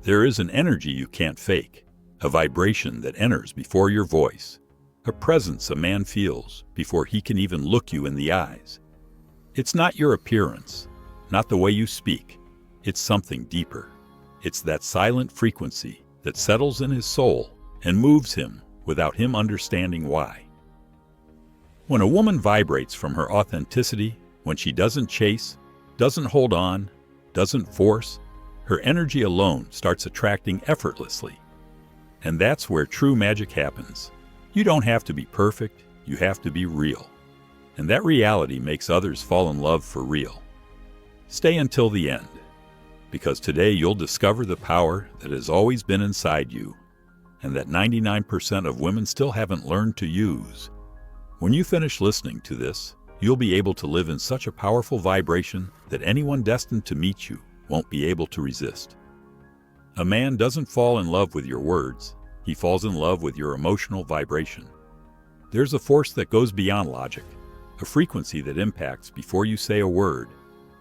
There is an energy you can't fake, a vibration that enters before your voice, a presence a man feels before he can even look you in the eyes. It's not your appearance, not the way you speak. It's something deeper. It's that silent frequency that settles in his soul and moves him without him understanding why. When a woman vibrates from her authenticity, when she doesn't chase, doesn't hold on, doesn't force, her energy alone starts attracting effortlessly. And that's where true magic happens. You don't have to be perfect, you have to be real. And that reality makes others fall in love for real. Stay until the end, because today you'll discover the power that has always been inside you, and that 99% of women still haven't learned to use. When you finish listening to this, you'll be able to live in such a powerful vibration that anyone destined to meet you won't be able to resist. A man doesn't fall in love with your words, he falls in love with your emotional vibration. There's a force that goes beyond logic, a frequency that impacts before you say a word,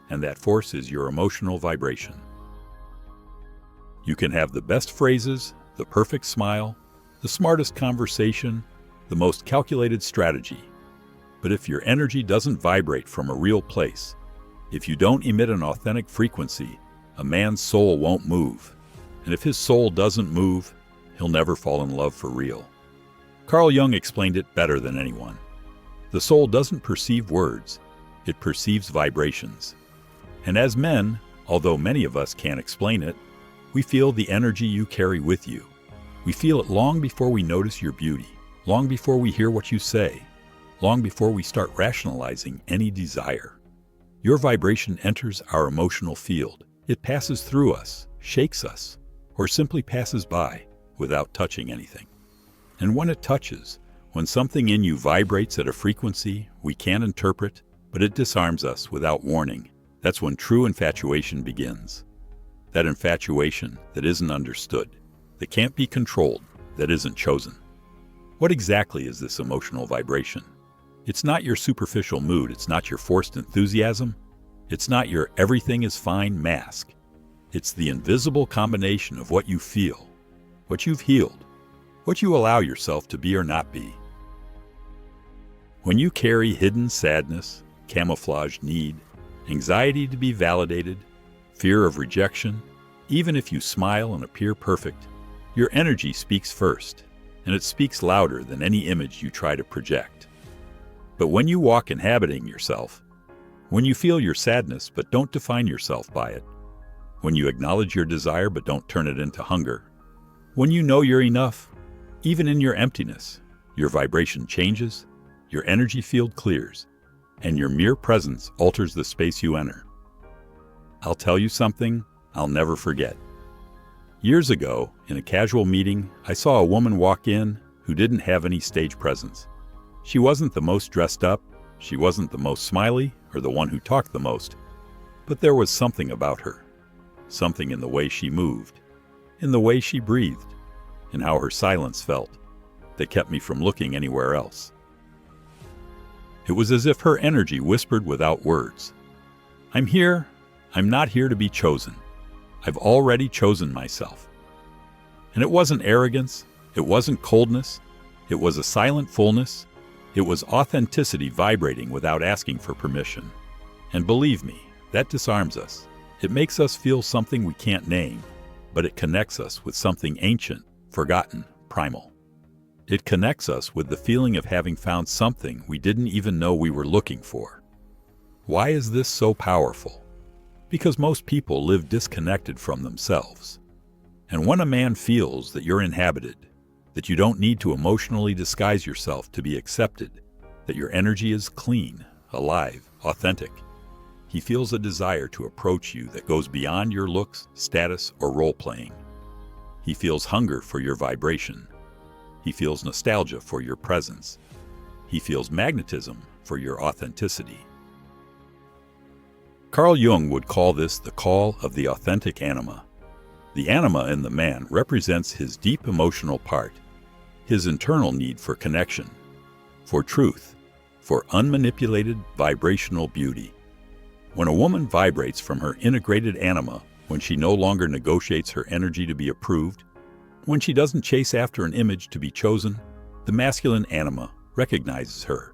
and that force is your emotional vibration. You can have the best phrases, the perfect smile, the smartest conversation, the most calculated strategy. But if your energy doesn't vibrate from a real place, if you don't emit an authentic frequency, a man's soul won't move. And if his soul doesn't move, he'll never fall in love for real. Carl Jung explained it better than anyone. The soul doesn't perceive words, it perceives vibrations. And as men, although many of us can't explain it, we feel the energy you carry with you. We feel it long before we notice your beauty, long before we hear what you say, long before we start rationalizing any desire. Your vibration enters our emotional field. It passes through us, shakes us, or simply passes by without touching anything. And when it touches, when something in you vibrates at a frequency we can't interpret, but it disarms us without warning, that's when true infatuation begins. That infatuation that isn't understood, that can't be controlled, that isn't chosen. What exactly is this emotional vibration? It's not your superficial mood, it's not your forced enthusiasm, it's not your everything is fine mask. It's the invisible combination of what you feel, what you've healed, what you allow yourself to be or not be. When you carry hidden sadness, camouflaged need, anxiety to be validated, fear of rejection, even if you smile and appear perfect, your energy speaks first, and it speaks louder than any image you try to project. But when you walk inhabiting yourself, when you feel your sadness but don't define yourself by it, when you acknowledge your desire but don't turn it into hunger, when you know you're enough, even in your emptiness, your vibration changes, your energy field clears, and your mere presence alters the space you enter. I'll tell you something I'll never forget. Years ago, in a casual meeting, I saw a woman walk in who didn't have any stage presence. She wasn't the most dressed up, she wasn't the most smiley, or the one who talked the most, but there was something about her, something in the way she moved, in the way she breathed, in how her silence felt, that kept me from looking anywhere else. It was as if her energy whispered without words, "I'm here, I'm not here to be chosen. I've already chosen myself." And it wasn't arrogance, it wasn't coldness, it was a silent fullness, it was authenticity vibrating without asking for permission. And believe me, that disarms us. It makes us feel something we can't name, but it connects us with something ancient, forgotten, primal. It connects us with the feeling of having found something we didn't even know we were looking for. Why is this so powerful? Because most people live disconnected from themselves. And when a man feels that you're inhabited, that you don't need to emotionally disguise yourself to be accepted, that your energy is clean, alive, authentic, he feels a desire to approach you that goes beyond your looks, status, or role-playing. He feels hunger for your vibration. He feels nostalgia for your presence. He feels magnetism for your authenticity. Carl Jung would call this the call of the authentic anima. The anima in the man represents his deep emotional part, his internal need for connection, for truth, for unmanipulated vibrational beauty. When a woman vibrates from her integrated anima, when she no longer negotiates her energy to be approved, when she doesn't chase after an image to be chosen, the masculine anima recognizes her.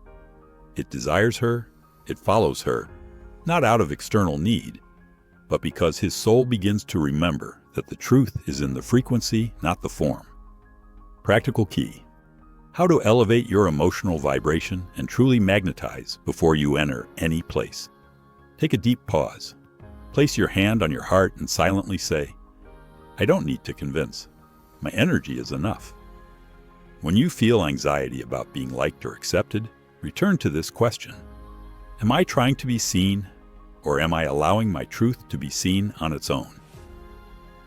It desires her, it follows her, not out of external need, but because his soul begins to remember that the truth is in the frequency, not the form. Practical key: how to elevate your emotional vibration and truly magnetize before you enter any place. Take a deep pause. Place your hand on your heart and silently say, I don't need to convince. My energy is enough. When you feel anxiety about being liked or accepted, return to this question. Am I trying to be seen, or am I allowing my truth to be seen on its own?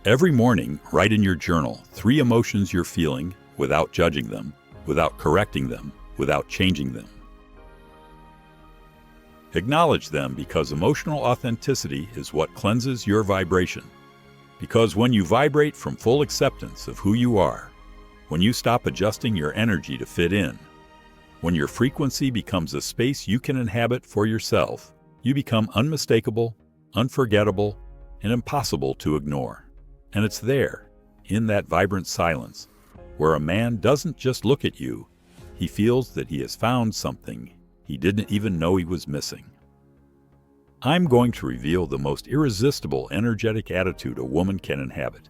Every morning, write in your journal 3 emotions you're feeling without judging them, without correcting them, without changing them. Acknowledge them, because emotional authenticity is what cleanses your vibration. Because when you vibrate from full acceptance of who you are, when you stop adjusting your energy to fit in, when your frequency becomes a space you can inhabit for yourself, you become unmistakable, unforgettable, and impossible to ignore. And it's there, in that vibrant silence, where a man doesn't just look at you, he feels that he has found something he didn't even know he was missing. I'm going to reveal the most irresistible energetic attitude a woman can inhabit.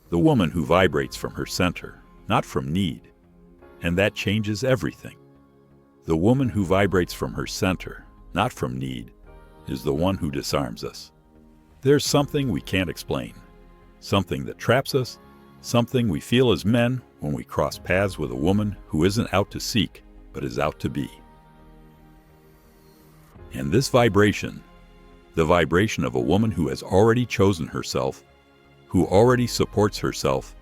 The woman who vibrates from her center, not from need. And that changes everything. The woman who vibrates from her center, not from need, is the one who disarms us. There's something we can't explain, something that traps us, something we feel as men when we cross paths with a woman who isn't out to seek, but is out to be. And this vibration, the vibration of a woman who has already chosen herself, who already supports herself,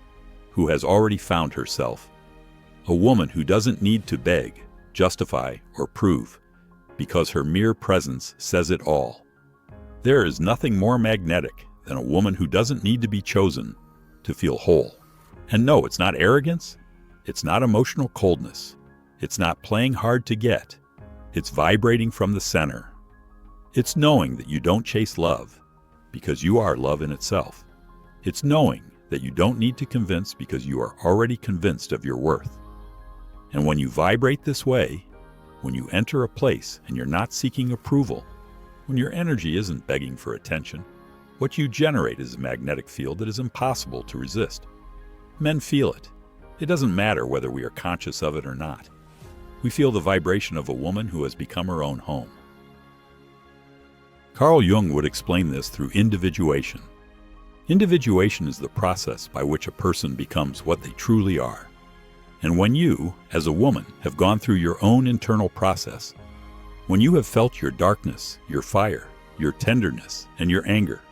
who has already found herself, a woman who doesn't need to beg, justify, or prove, because her mere presence says it all. There is nothing more magnetic than a woman who doesn't need to be chosen to feel whole. And no, it's not arrogance, it's not emotional coldness, it's not playing hard to get, it's vibrating from the center. It's knowing that you don't chase love, because you are love in itself. It's knowing that you don't need to convince, because you are already convinced of your worth. And when you vibrate this way, when you enter a place and you're not seeking approval, when your energy isn't begging for attention, what you generate is a magnetic field that is impossible to resist. Men feel it. It doesn't matter whether we are conscious of it or not. We feel the vibration of a woman who has become her own home. Carl Jung would explain this through individuation. Individuation is the process by which a person becomes what they truly are. And when you, as a woman, have gone through your own internal process, when you have felt your darkness, your fire, your tenderness, and your anger,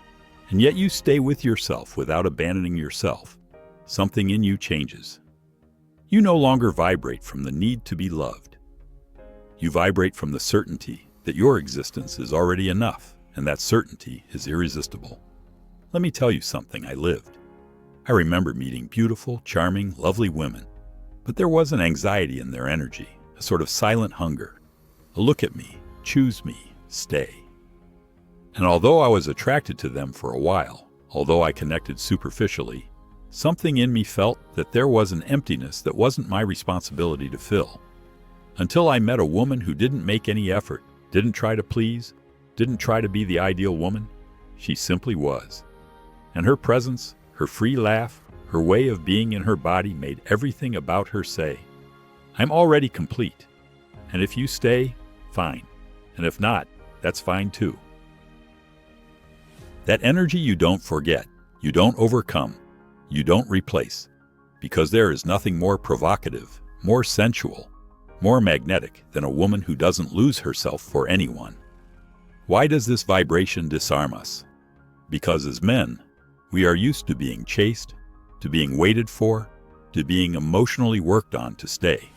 and yet you stay with yourself without abandoning yourself, something in you changes. You no longer vibrate from the need to be loved. You vibrate from the certainty that your existence is already enough, and that certainty is irresistible. Let me tell you something I lived. I remember meeting beautiful, charming, lovely women, but there was an anxiety in their energy, a sort of silent hunger, a look at me, choose me, stay. And although I was attracted to them for a while, although I connected superficially, something in me felt that there was an emptiness that wasn't my responsibility to fill. Until I met a woman who didn't make any effort, didn't try to please, didn't try to be the ideal woman. She simply was. And her presence, her free laugh, her way of being in her body made everything about her say, I'm already complete. And if you stay, fine. And if not, that's fine too. That energy you don't forget, you don't overcome, you don't replace, because there is nothing more provocative, more sensual, more magnetic than a woman who doesn't lose herself for anyone. Why does this vibration disarm us? Because as men, we are used to being chased, to being waited for, to being emotionally worked on to stay.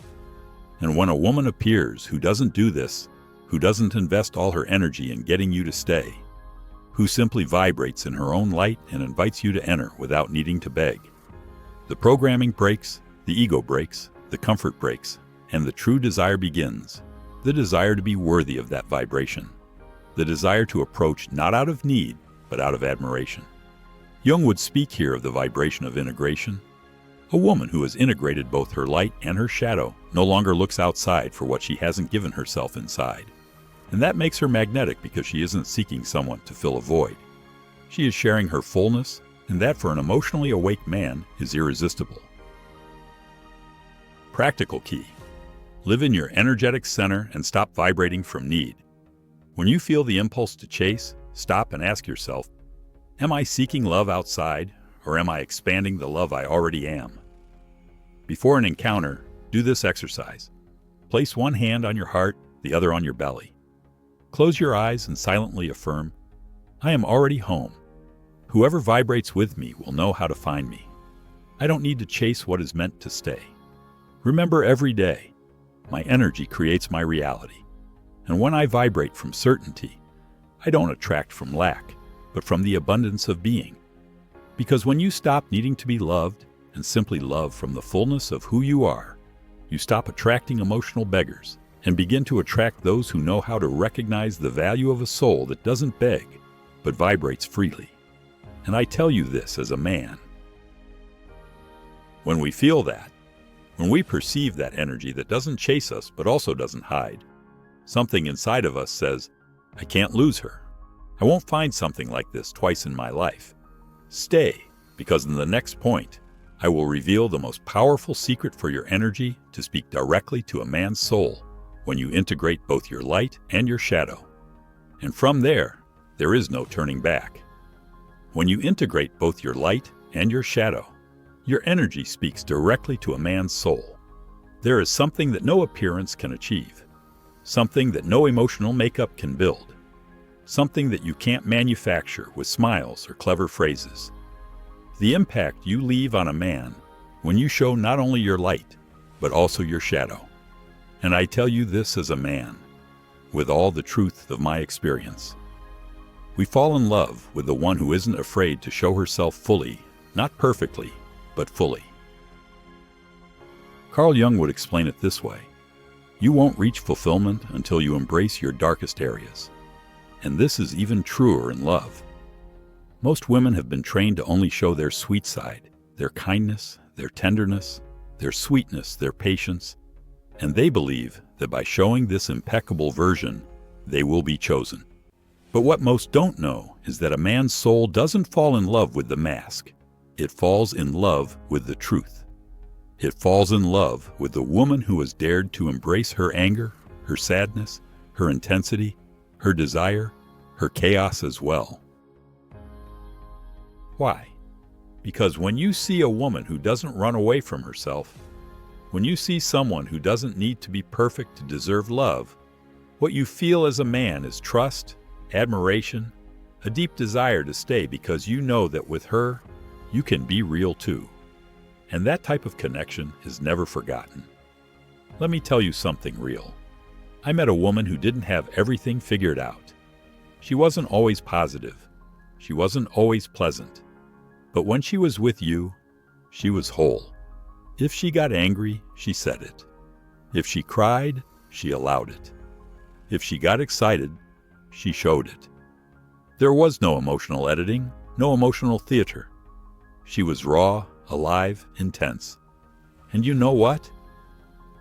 And when a woman appears who doesn't do this, who doesn't invest all her energy in getting you to stay, who simply vibrates in her own light and invites you to enter without needing to beg, the programming breaks, the ego breaks, the comfort breaks, and the true desire begins, the desire to be worthy of that vibration, the desire to approach not out of need, but out of admiration. Jung would speak here of the vibration of integration. A woman who has integrated both her light and her shadow no longer looks outside for what she hasn't given herself inside. And that makes her magnetic because she isn't seeking someone to fill a void. She is sharing her fullness, and that for an emotionally awake man is irresistible. Practical key. Live in your energetic center and stop vibrating from need. When you feel the impulse to chase, stop and ask yourself, am I seeking love outside, or am I expanding the love I already am? Before an encounter, do this exercise. Place one hand on your heart, the other on your belly. Close your eyes and silently affirm, I am already home. Whoever vibrates with me will know how to find me. I don't need to chase what is meant to stay. Remember every day, my energy creates my reality. And when I vibrate from certainty, I don't attract from lack, but from the abundance of being. Because when you stop needing to be loved and simply love from the fullness of who you are, you stop attracting emotional beggars and begin to attract those who know how to recognize the value of a soul that doesn't beg, but vibrates freely. And I tell you this as a man. When we feel that, when we perceive that energy that doesn't chase us but also doesn't hide, something inside of us says, I can't lose her. I won't find something like this twice in my life. Stay, because in the next point, I will reveal the most powerful secret for your energy to speak directly to a man's soul when you integrate both your light and your shadow. And from there is no turning back. When you integrate both your light and your shadow, your energy speaks directly to a man's soul. There is something that no appearance can achieve, something that no emotional makeup can build, something that you can't manufacture with smiles or clever phrases. The impact you leave on a man when you show not only your light, but also your shadow. And I tell you this as a man, with all the truth of my experience. We fall in love with the one who isn't afraid to show herself fully, not perfectly, but fully. Carl Jung would explain it this way. You won't reach fulfillment until you embrace your darkest areas. And this is even truer in love. Most women have been trained to only show their sweet side, their kindness, their tenderness, their sweetness, their patience, and they believe that by showing this impeccable version, they will be chosen. But what most don't know is that a man's soul doesn't fall in love with the mask. It falls in love with the truth. It falls in love with the woman who has dared to embrace her anger, her sadness, her intensity, her desire, her chaos as well. Why? Because when you see a woman who doesn't run away from herself, when you see someone who doesn't need to be perfect to deserve love, what you feel as a man is trust, admiration, a deep desire to stay because you know that with her, you can be real too. And that type of connection is never forgotten. Let me tell you something real. I met a woman who didn't have everything figured out. She wasn't always positive. She wasn't always pleasant. But when she was with you, she was whole. If she got angry, she said it. If she cried, she allowed it. If she got excited, she showed it. There was no emotional editing, no emotional theater. She was raw, alive, intense. And you know what?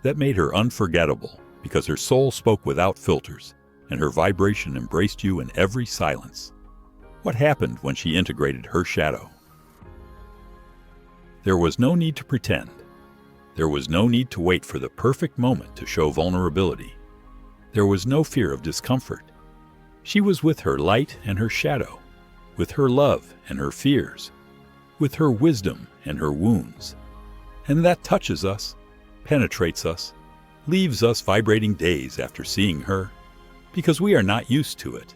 That made her unforgettable because her soul spoke without filters and her vibration embraced you in every silence. What happened when she integrated her shadow? There was no need to pretend. There was no need to wait for the perfect moment to show vulnerability. There was no fear of discomfort. She was with her light and her shadow, with her love and her fears, with her wisdom and her wounds. And that touches us, penetrates us, leaves us vibrating days after seeing her, because we are not used to it.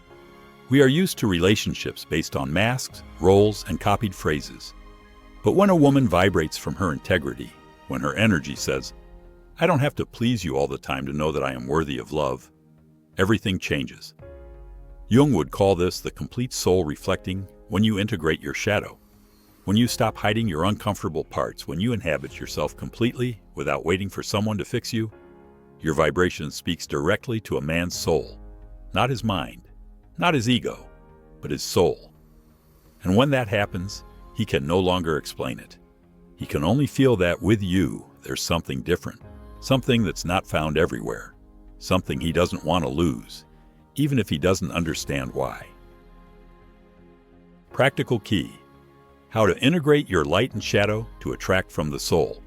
We are used to relationships based on masks, roles, and copied phrases. But when a woman vibrates from her integrity, when her energy says, I don't have to please you all the time to know that I am worthy of love, everything changes. Jung would call this the complete soul reflecting when you integrate your shadow. When you stop hiding your uncomfortable parts, when you inhabit yourself completely without waiting for someone to fix you, your vibration speaks directly to a man's soul, not his mind, not his ego, but his soul. And when that happens, he can no longer explain it. He can only feel that with you, there's something different, something that's not found everywhere, something he doesn't want to lose, even if he doesn't understand why. Practical key: how to integrate your light and shadow to attract from the soul.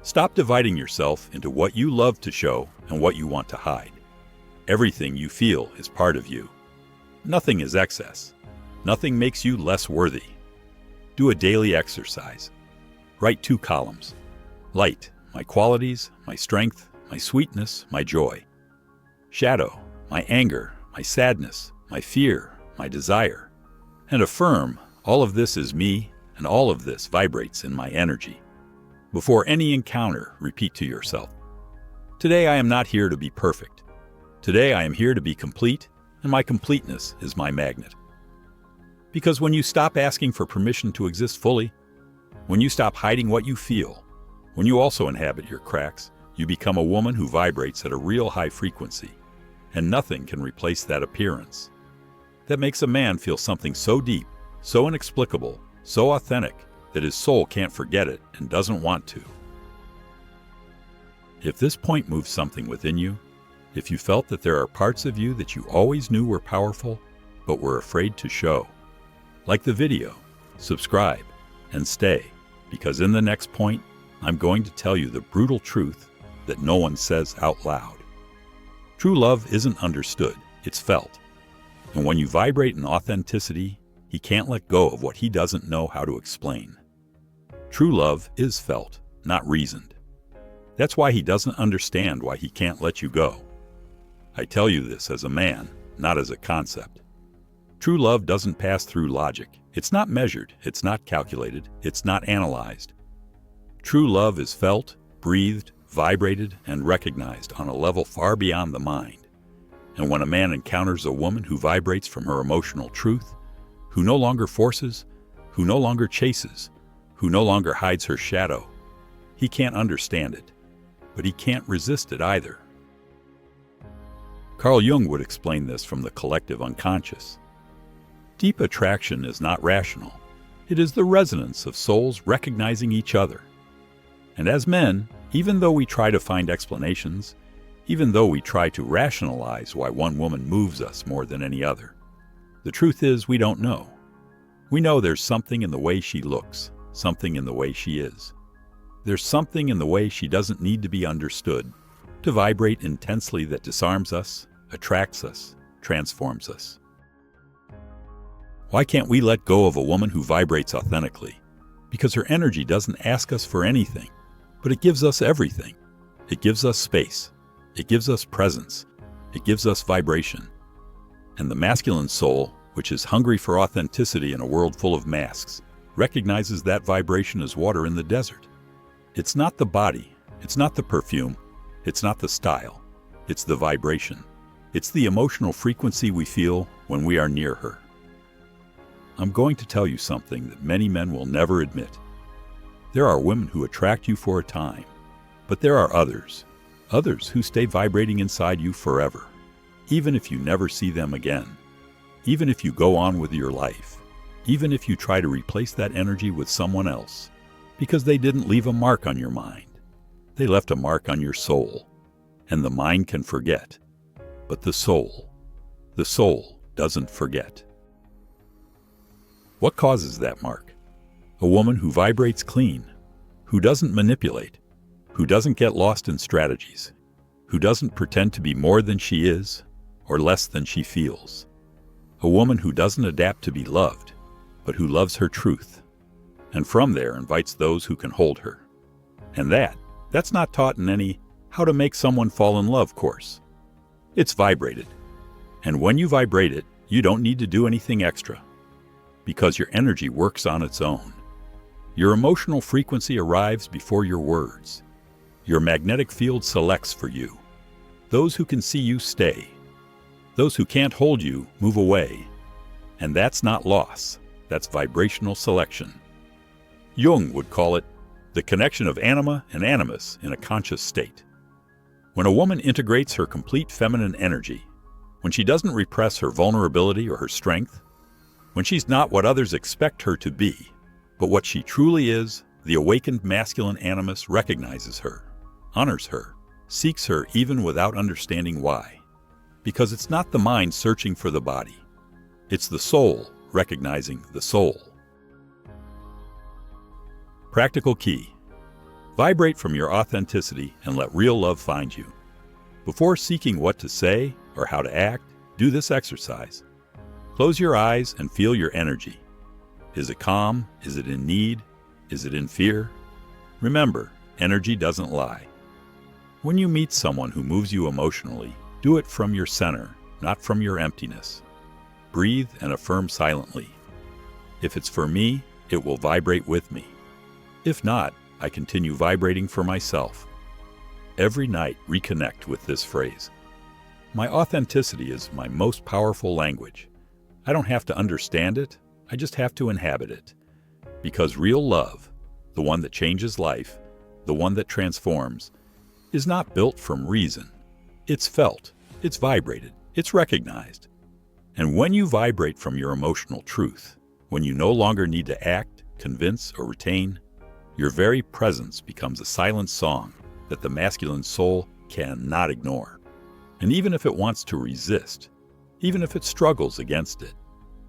Stop dividing yourself into what you love to show and what you want to hide. Everything you feel is part of you. Nothing is excess. Nothing makes you less worthy. Do a daily exercise. Write 2 columns. Light, my qualities, my strength, my sweetness, my joy. Shadow, my anger, my sadness, my fear, my desire. And affirm, all of this is me, and all of this vibrates in my energy. Before any encounter, repeat to yourself, today I am not here to be perfect. Today I am here to be complete, and my completeness is my magnet. Because when you stop asking for permission to exist fully, when you stop hiding what you feel, when you also inhabit your cracks, you become a woman who vibrates at a real high frequency, and nothing can replace that appearance. That makes a man feel something so deep, so inexplicable, so authentic, that his soul can't forget it and doesn't want to. If this point moves something within you, if you felt that there are parts of you that you always knew were powerful, but were afraid to show, like the video, subscribe, and stay, because in the next point, I'm going to tell you the brutal truth that no one says out loud. True love isn't understood, it's felt. And when you vibrate in authenticity, he can't let go of what he doesn't know how to explain. True love is felt, not reasoned. That's why he doesn't understand why he can't let you go. I tell you this as a man, not as a concept. True love doesn't pass through logic. It's not measured, it's not calculated, it's not analyzed. True love is felt, breathed, vibrated, and recognized on a level far beyond the mind. And when a man encounters a woman who vibrates from her emotional truth, who no longer forces, who no longer chases, who no longer hides her shadow, he can't understand it, but he can't resist it either. Carl Jung would explain this from the collective unconscious. Deep attraction is not rational. It is the resonance of souls recognizing each other. And as men, even though we try to find explanations, even though we try to rationalize why one woman moves us more than any other, the truth is we don't know. We know there's something in the way she looks, something in the way she is. There's something in the way she doesn't need to be understood, to vibrate intensely that disarms us, attracts us, transforms us. Why can't we let go of a woman who vibrates authentically? Because her energy doesn't ask us for anything, but it gives us everything. It gives us space. It gives us presence. It gives us vibration. And the masculine soul, which is hungry for authenticity in a world full of masks, recognizes that vibration as water in the desert. It's not the body. It's not the perfume. It's not the style. It's the vibration. It's the emotional frequency we feel when we are near her. I'm going to tell you something that many men will never admit. There are women who attract you for a time, but there are others who stay vibrating inside you forever, even if you never see them again, even if you go on with your life, even if you try to replace that energy with someone else, because they didn't leave a mark on your mind. They left a mark on your soul, and the mind can forget, but the soul doesn't forget. What causes that mark? A woman who vibrates clean, who doesn't manipulate, who doesn't get lost in strategies, who doesn't pretend to be more than she is or less than she feels. A woman who doesn't adapt to be loved, but who loves her truth, and from there invites those who can hold her. And that's not taught in any how to make someone fall in love course. It's vibrated. And when you vibrate it, you don't need to do anything extra, because your energy works on its own. Your emotional frequency arrives before your words. Your magnetic field selects for you. Those who can see you stay. Those who can't hold you move away. And that's not loss, that's vibrational selection. Jung would call it the connection of anima and animus in a conscious state. When a woman integrates her complete feminine energy, when she doesn't repress her vulnerability or her strength, when she's not what others expect her to be, But what she truly is, the awakened masculine animus recognizes her, honors her, seeks her even without understanding why. Because it's not the mind searching for the body. It's the soul recognizing the soul. Practical key. Vibrate from your authenticity and let real love find you. Before seeking what to say or how to act, do this exercise. Close your eyes and feel your energy. Is it calm? Is it in need? Is it in fear? Remember, energy doesn't lie. When you meet someone who moves you emotionally, do it from your center, not from your emptiness. Breathe and affirm silently. If it's for me, it will vibrate with me. If not, I continue vibrating for myself. Every night, reconnect with this phrase. My authenticity is my most powerful language. I don't have to understand it, I just have to inhabit it. Because real love, the one that changes life, the one that transforms, is not built from reason. It's felt, it's vibrated, it's recognized. And when you vibrate from your emotional truth, when you no longer need to act, convince, or retain, your very presence becomes a silent song that the masculine soul cannot ignore. And even if it wants to resist, even if it struggles against it,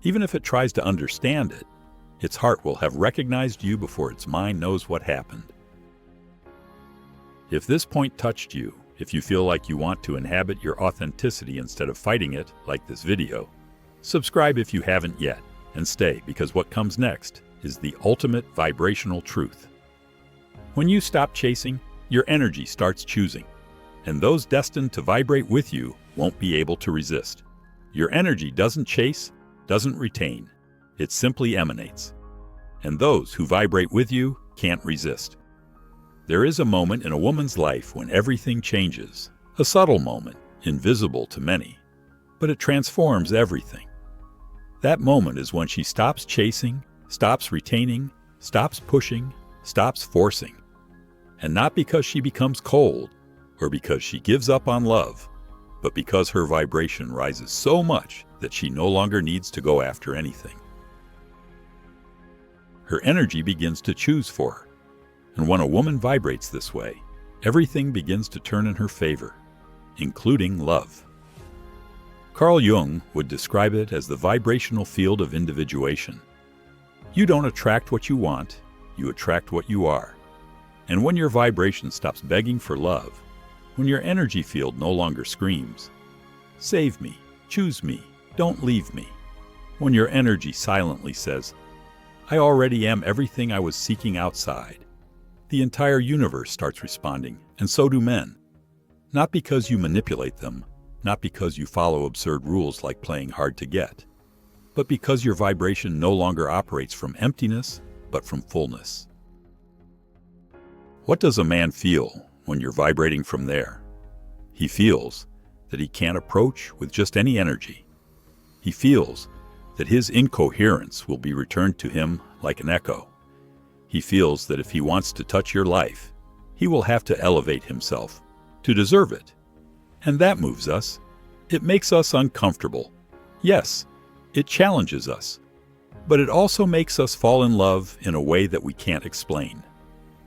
even if it tries to understand it, its heart will have recognized you before its mind knows what happened. If this point touched you, if you feel like you want to inhabit your authenticity instead of fighting it, like this video, subscribe if you haven't yet, and stay, because what comes next is the ultimate vibrational truth. When you stop chasing, your energy starts choosing, and those destined to vibrate with you won't be able to resist. Your energy doesn't chase, doesn't retain, it simply emanates. And those who vibrate with you can't resist. There is a moment in a woman's life when everything changes, a subtle moment, invisible to many, but it transforms everything. That moment is when she stops chasing, stops retaining, stops pushing, stops forcing. And not because she becomes cold, or because she gives up on love, but because her vibration rises so much that she no longer needs to go after anything. Her energy begins to choose for her. And when a woman vibrates this way, everything begins to turn in her favor, including love. Carl Jung would describe it as the vibrational field of individuation. You don't attract what you want, you attract what you are. And when your vibration stops begging for love, when your energy field no longer screams, "Save me, choose me, don't leave me," when your energy silently says, "I already am everything I was seeking outside," the entire universe starts responding, and so do men. Not because you manipulate them, not because you follow absurd rules like playing hard to get, but because your vibration no longer operates from emptiness, but from fullness. What does a man feel when you're vibrating from there? He feels that he can't approach with just any energy. He feels that his incoherence will be returned to him like an echo. He feels that if he wants to touch your life, he will have to elevate himself to deserve it. And that moves us. It makes us uncomfortable. Yes, it challenges us. But it also makes us fall in love in a way that we can't explain.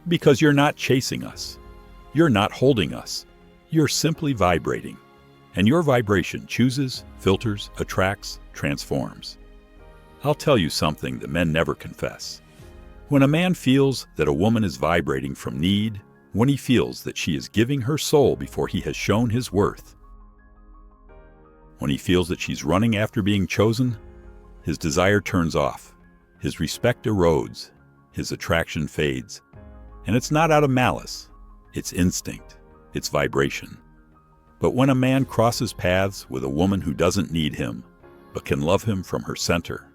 Because you're not chasing us. You're not holding us. You're simply vibrating. And your vibration chooses, filters, attracts, transforms. I'll tell you something that men never confess. When a man feels that a woman is vibrating from need, when he feels that she is giving her soul before he has shown his worth, when he feels that she's running after being chosen, his desire turns off, his respect erodes, his attraction fades. And it's not out of malice, it's instinct, it's vibration. But when a man crosses paths with a woman who doesn't need him, but can love him from her center,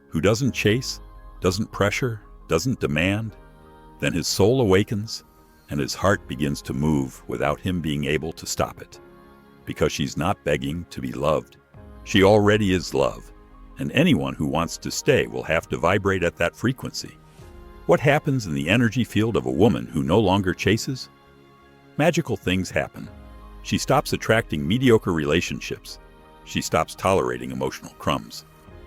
who doesn't chase, doesn't pressure, doesn't demand, then his soul awakens and his heart begins to move without him being able to stop it. Because she's not begging to be loved. She already is love, and anyone who wants to stay will have to vibrate at that frequency. What happens in the energy field of a woman who no longer chases? Magical things happen. She stops attracting mediocre relationships. She stops tolerating emotional crumbs.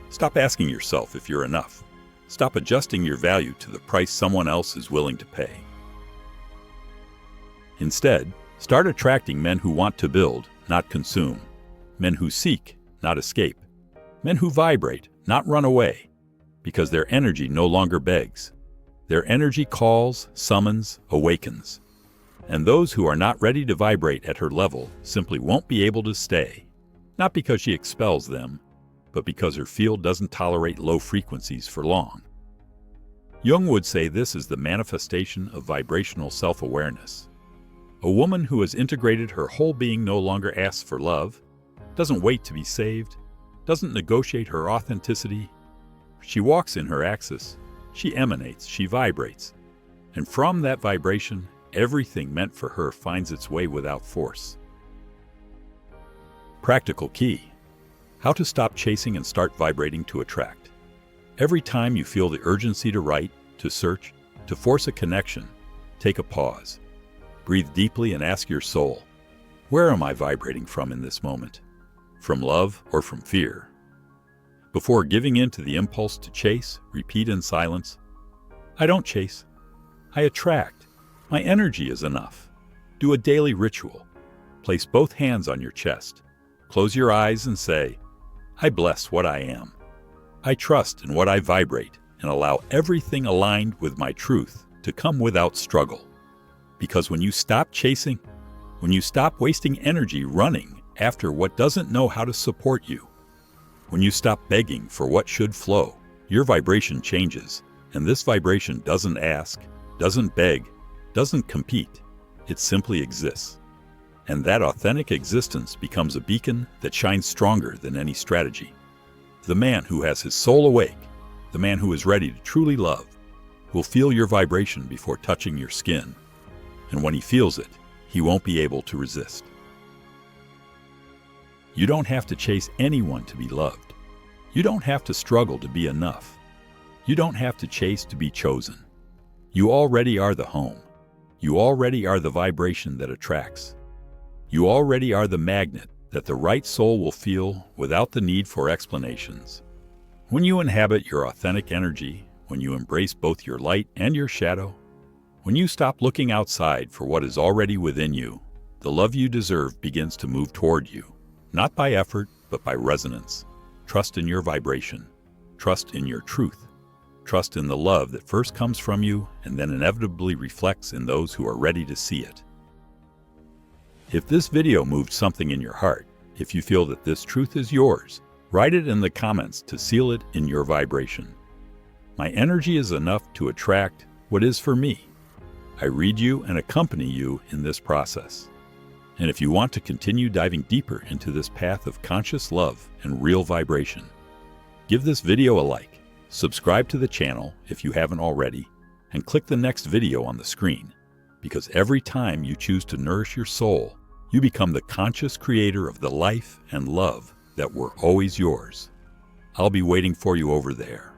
Stop asking yourself if you're enough. Stop adjusting your value to the price someone else is willing to pay. Instead, start attracting men who want to build, not consume. Men who seek, not escape. Men who vibrate, not run away. Because their energy no longer begs. Their energy calls, summons, awakens. And those who are not ready to vibrate at her level simply won't be able to stay. Not because she expels them, but because her field doesn't tolerate low frequencies for long. Jung would say this is the manifestation of vibrational self-awareness. A woman who has integrated her whole being no longer asks for love, doesn't wait to be saved, doesn't negotiate her authenticity. She walks in her axis, she emanates, she vibrates. And from that vibration, everything meant for her finds its way without force. Practical key: how to stop chasing and start vibrating to attract. Every time you feel the urgency to write, to search, to force a connection, take a pause. Breathe deeply and ask your soul, where am I vibrating from in this moment? From love or from fear? Before giving in to the impulse to chase, repeat in silence, I don't chase, I attract. My energy is enough. Do a daily ritual. Place both hands on your chest. Close your eyes and say, I bless what I am. I trust in what I vibrate and allow everything aligned with my truth to come without struggle. Because when you stop chasing, when you stop wasting energy running after what doesn't know how to support you, when you stop begging for what should flow, your vibration changes, and this vibration doesn't ask, doesn't beg, doesn't compete. It simply exists. And that authentic existence becomes a beacon that shines stronger than any strategy. The man who has his soul awake, the man who is ready to truly love, will feel your vibration before touching your skin. And when he feels it, he won't be able to resist. You don't have to chase anyone to be loved. You don't have to struggle to be enough. You don't have to chase to be chosen. You already are the home. You already are the vibration that attracts. You already are the magnet that the right soul will feel without the need for explanations. When you inhabit your authentic energy, when you embrace both your light and your shadow, when you stop looking outside for what is already within you, the love you deserve begins to move toward you, not by effort, but by resonance. Trust in your vibration. Trust in your truth. Trust in the love that first comes from you and then inevitably reflects in those who are ready to see it. If this video moved something in your heart, if you feel that this truth is yours, write it in the comments to seal it in your vibration. My energy is enough to attract what is for me. I read you and accompany you in this process. And if you want to continue diving deeper into this path of conscious love and real vibration, give this video a like, subscribe to the channel if you haven't already, and click the next video on the screen, because every time you choose to nourish your soul, you become the conscious creator of the life and love that were always yours. I'll be waiting for you over there.